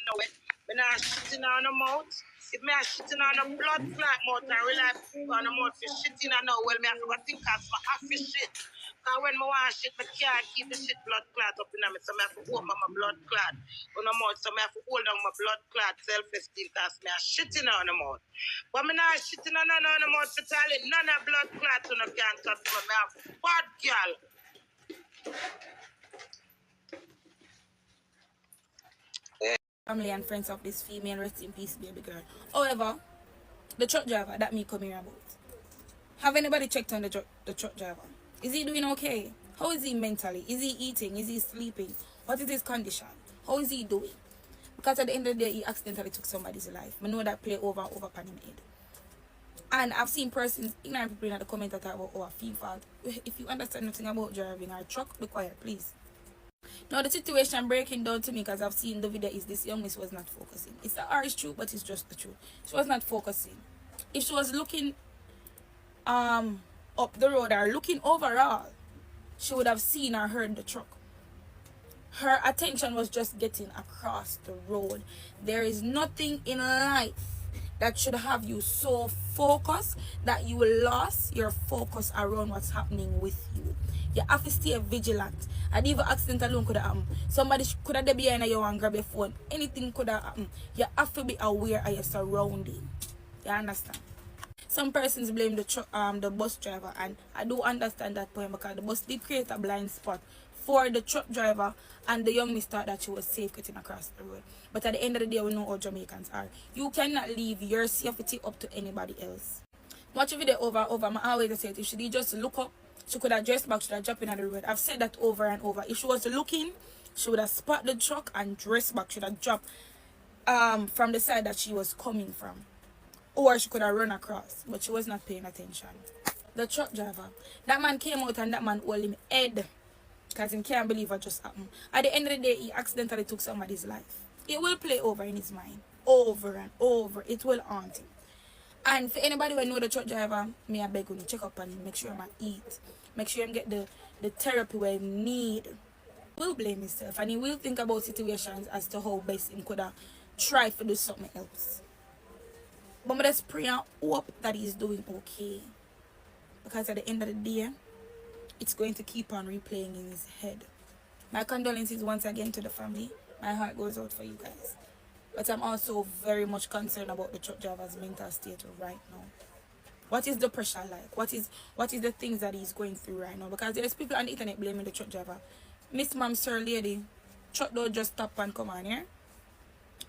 know it. When I'm shitting on the mouth, if me are shitting on the blood clot mouth, I rely on the mouth for shitting and now, well, me have to think as my half shit. Because when I want shit, I can't keep the shit blood clot up in me, so I have to open my blood clot on the mouth, so I have to hold down my blood clot self-esteem because me are shitting on the mouth. But me not shitting on the mouth for telling none of blood clot on the can't touch me. Me have bad girl. Family and friends of this female, rest in peace, baby girl. However, the truck driver that me come here about. Have anybody checked on the truck driver? Is he doing okay? How is he mentally? Is he eating? Is he sleeping? What is his condition? How is he doing? Because at the end of the day, he accidentally took somebody's life. I know that play over upon him head. And I've seen persons, ignorant people in the comment that talk about, oh, I feel fault. If you understand nothing about driving our truck, be quiet, please. Now the situation breaking down to me because I've seen the video is this young miss was not focusing. It's the harsh truth, but it's just the truth. She was not focusing. If she was looking up the road or looking overall, she would have seen or heard the truck. Her attention was just getting across the road. There is nothing in life that should have you so focused that you will lose your focus around what's happening with you. You have to stay vigilant. And even accident alone could have happened. Somebody could have be behind you and grab your phone. Anything could have happened. You have to be aware of your surrounding. You understand? Some persons blame the bus driver, and I do understand that point because the bus did create a blind spot for the truck driver, and the young miss thought that she was safe getting across the road. But at the end of the day, we know how Jamaicans are. You cannot leave your safety up to anybody else. Watch the video over. I always say it. If she did just look up, she could have dressed back, she would have jumped in on the road. I've said that over and over. If she was looking, she would have spotted the truck and dressed back. She would have dropped from the side that she was coming from. Or she could have run across, but she was not paying attention. The truck driver, that man came out and that man hold him head because he can't believe what just happened. At the end of the day, he accidentally took somebody's life. It will play over in his mind, over and over. It will haunt him. And for anybody who know the truck driver, may I beg you to check up on him, make sure him eat, make sure him get the therapy where he need. He will blame himself and he will think about situations as to how best he could have tried to do something else. But let's pray and hope that he's doing okay. Because at the end of the day, it's going to keep on replaying in his head. My condolences once again to the family. My heart goes out for you guys. But I'm also very much concerned about the truck driver's mental state right now. What is the pressure like? What is the things that he's going through right now? Because there's people on the internet blaming the truck driver. Miss Ma'am, sir, lady, truck don't just stop and come on here.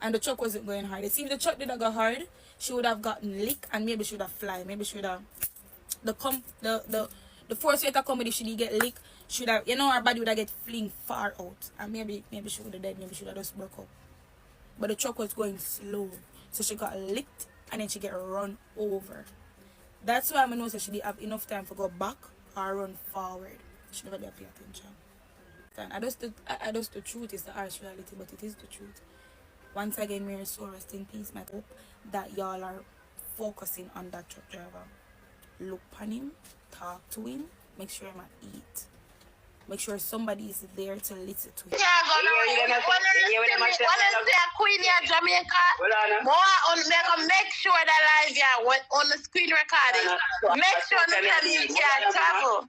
And the truck wasn't going hard. It seems the truck didn't go hard. She would have gotten lick and maybe she would have fly. Maybe she would have the force rate of comedy should get lick. Should have, you know, her body would have get fling far out. And maybe she would have died, maybe she would have just broke up. But the truck was going slow. So she got licked and then she get run over. That's why I know that she didn't have enough time to go back or run forward. She never did pay attention. And I just the truth is the harsh reality, but it is the truth. Once again, may your soul rest in peace. I hope that y'all are focusing on that truck driver. Look on him, talk to him, make sure him eat. Make sure somebody is there to listen to him. Yeah, Queenie Jamaica. Make sure that live on the screen recording. Make sure that you can travel.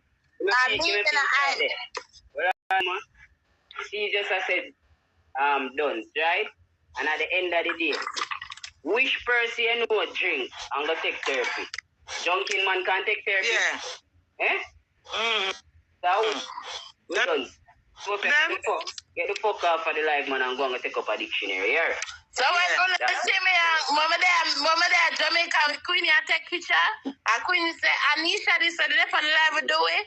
She just said, done, right? And at the end of the day, which person you know drink and go take therapy? Junkin man can't take therapy? Yeah. Eh? So, done. So, get the fuck off of the live man and go and take up a dictionary here. So we're going to see me, Mama there, Jamaica, Queenie, I take picture. And Queenie say, Anisha, this is the for the live do it.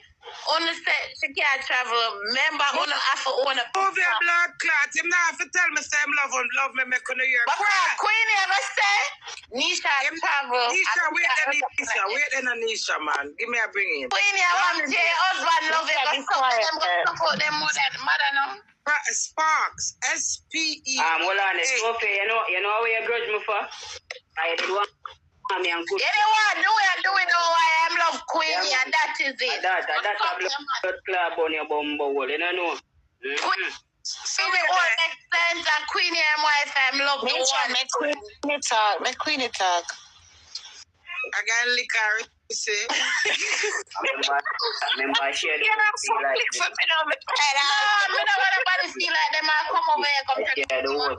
On the set, she can't travel. Remember, on the offer, on the move your blood clot. Him not have to tell me same love me make on the year. But Queenie ever say, Neisha travel. Neisha, wait then Neisha, man. Give me a bring in. Queenie, I want to husband love it. Support them more than mother now. Sparks, S-P-E. Hold on, it's okay. You know where you grudge me for? I did one. You know what? Do it. I am love Queenie, and that is it. That's a blood club on your bumbo. You know. So it all makes sense. And Queenie and wife, I'm love the one. Make Queenie talk. I got liquor. See? Remember, share the feel like No, I don't want nobody feel like them. I come over here, come take the one.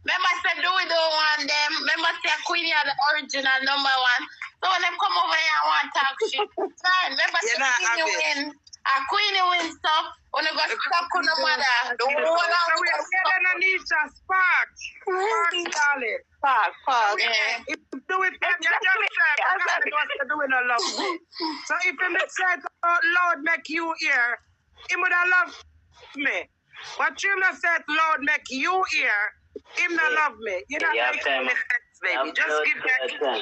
Remember, I said, DEWEY don't want them. Remember, I said, Queenie are the original number one. So when them come over here and want to talk shit, fine. Remember, I said, Queenie win. Queenie win stuff. When you go stuck on the mother. The whole house. Neisha, spark. Spark, darling. Spark. Yeah. If you do it, you just say, I don't want to do it no love. So if you say, oh, Lord, make you hear, him would have loved me. But you not said, Lord, make you hear, him not love me. You know, Yeah, baby. Just give that.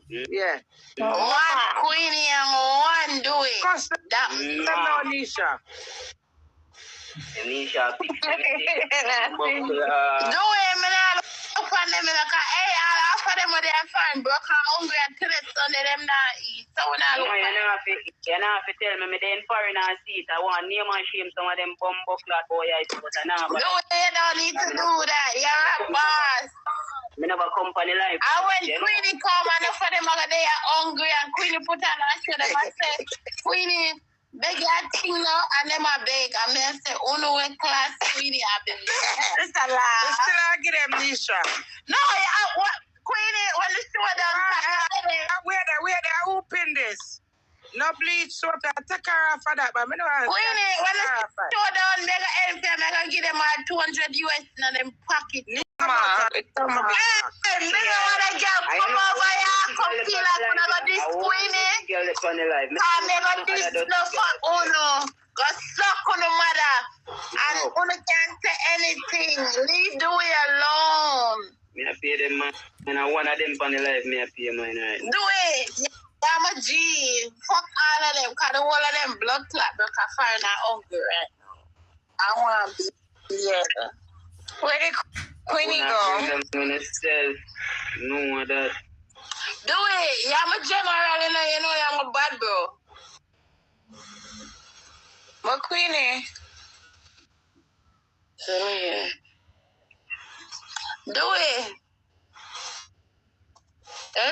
Yeah. One Queenie and one DEWEY. Cause no Neisha. Neisha, DEWEY, man, I upon them and I go, hey, I'll offer them what they're fine, broke and hungry until it's Sunday, them not eat. So when I look you know if you tell me then foreigner seat, I want name and shame some of them bumbo clock boy I put a number. DEWEY don't need to do that. You're a boss. Me never company life. I when Queenie come and for them they are hungry and Queenie put on a show them and say, Queenie, beg your thing now and them a beg. And me say, oh no, when class Queenie have been. It's a lie. You still get them Neisha. No, what Queenie when the show done. Where they open this. No bleach soap, I take her off for that, but I know Queenie, when the show done, mega help them, I can give them all 200 US in them pocket. Come on. Hey, me want a girl come over here, come feel like when I got this Queenie. I'm never this stuff for Uno. Go suck on the mother. And Uno can't say anything. Leave DEWEY alone. Me I pay them man. And I one of them on the life, me I pay mine right. DEWEY. I'm a G. Fuck all of them, because the whole of them blood clot because I find out hungry right now. I want to be here. Where did Queenie go? No, that. DEWEY, I'm a general, you know I'm a bad bro. But Queenie? Yeah. DEWEY.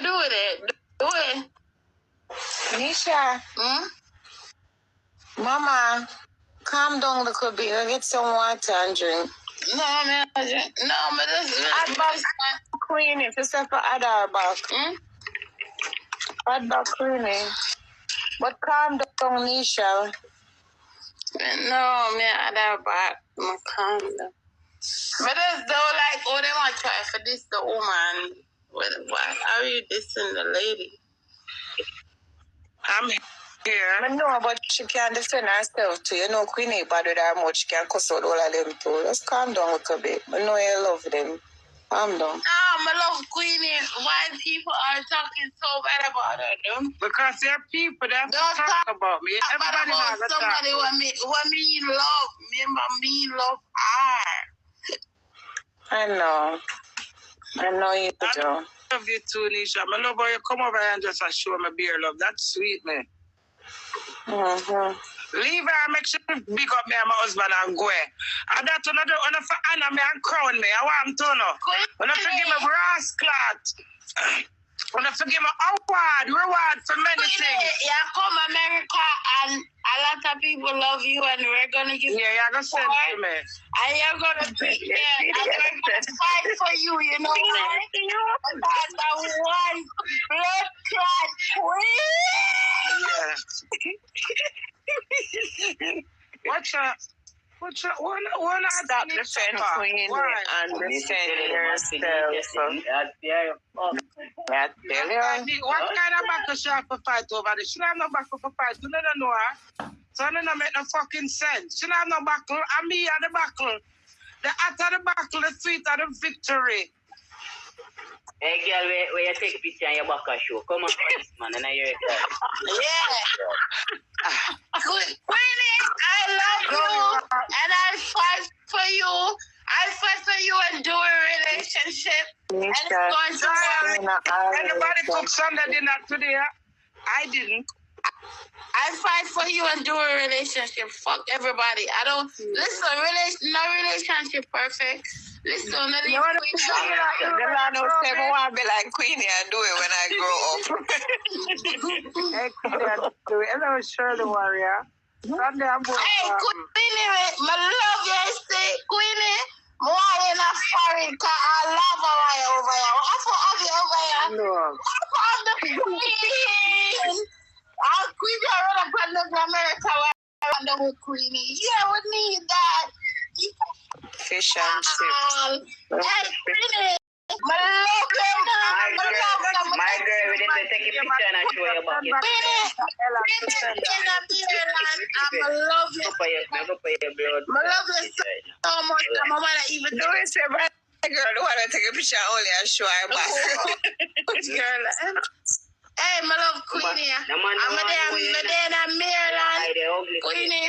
Do it. DEWEY. Neisha. Mama, calm down a little bit. Go get some water and drink. No, man. No, but this is Queenie, if you say for other back. Add back Queenie. But calm down, Neisha. No, man, other back. Calm down. But that's though like, oh, they want to try for this, the woman. Why are you dissing the lady? I'm here. I know, but she can't defend herself too. You know, Queenie bad with her much. She can cuss out all of them too. Just calm down a little bit. I know you love them. Calm down. I love Queenie. Why people are talking so bad about her, though? Because there are people that talk about me. Everybody knows that. Somebody what me love. Remember me love her. I know you do. I love you too, Neisha. I love how you come over here and just show me beer love. That's sweet, man. Leave her and make sure you big up me and my husband and go. And that's another one for Anna me and crown me. I want to know. When I forgive me brass clot. When I forgive me reward for many things. Yeah, come America and a lot of people love you and we're gonna give you. Yeah, you're gonna send to me. And you're gonna be there and we're gonna fight for you, you know. That's the one blood clot queen. Wanna stop defending Queenie and defend yourself. What kind of battle she have to fight over this? She don't have no battle for fight. You don't know her. So it don't make no fucking sense. She don't have no battle. And me at the battle. The after the battle, the sweet of the victory. Hey girl, where you take a picture on your back of show. Come on, man, and I hear it. Yeah. Queenie, I love you and I'll fight for you. I'll fight for you and do a relationship. And it's going to work. Anybody cook Sunday dinner today? I didn't. I fight for you and do a relationship. Fuck everybody. I don't listen. No relationship perfect. Listen, no You want to be like Queenie and do it when I grow up. Hey, Queenie and DEWEY. Hello, Shirley Warrior. Sunday, I'm going Queenie, my love you, say Queenie. More in a foreign car. I love her over here. I have you over here. No. I'm the Queen. I'll Queenie run up and look at America. I'm the Queenie. Yeah, we need that. Fish and chips. Hey, Queenie. My love you. My girl, we need to take a picture and show you back. I love you. I love you so much. I'm gonna even do it. Girl, don't want to take a picture only and show her back. Girl. Hey, my love Queenie. I'm there in Maryland. Queenie.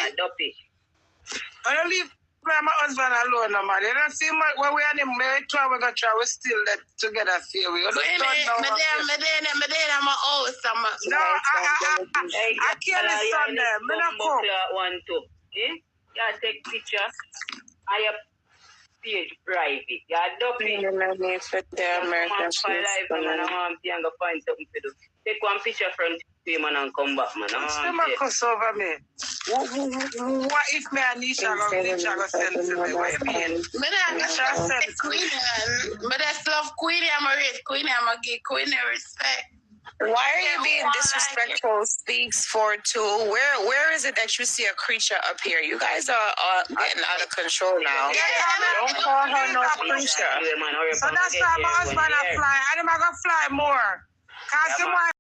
I don't leave my husband alone, no man. You don't see my, when we are in married, we got try, we still together feel we. I'm a host. No, I can't listen them. Me not come. One, two. You take picture. I have page private. You doping. For the American Take one picture from him and come back, man. Still my cuss over me. What if me and Neisha go send to me? What do you mean? But I love Queenie. I'm a rate Queenie. I'm a give Queenie respect. Why are you being disrespectful? Speaks for two. Where is it that you see a creature up here? You guys are getting out of control now. Don't call her no creature. So that's why my husband a fly. I'm gonna fly more. Cause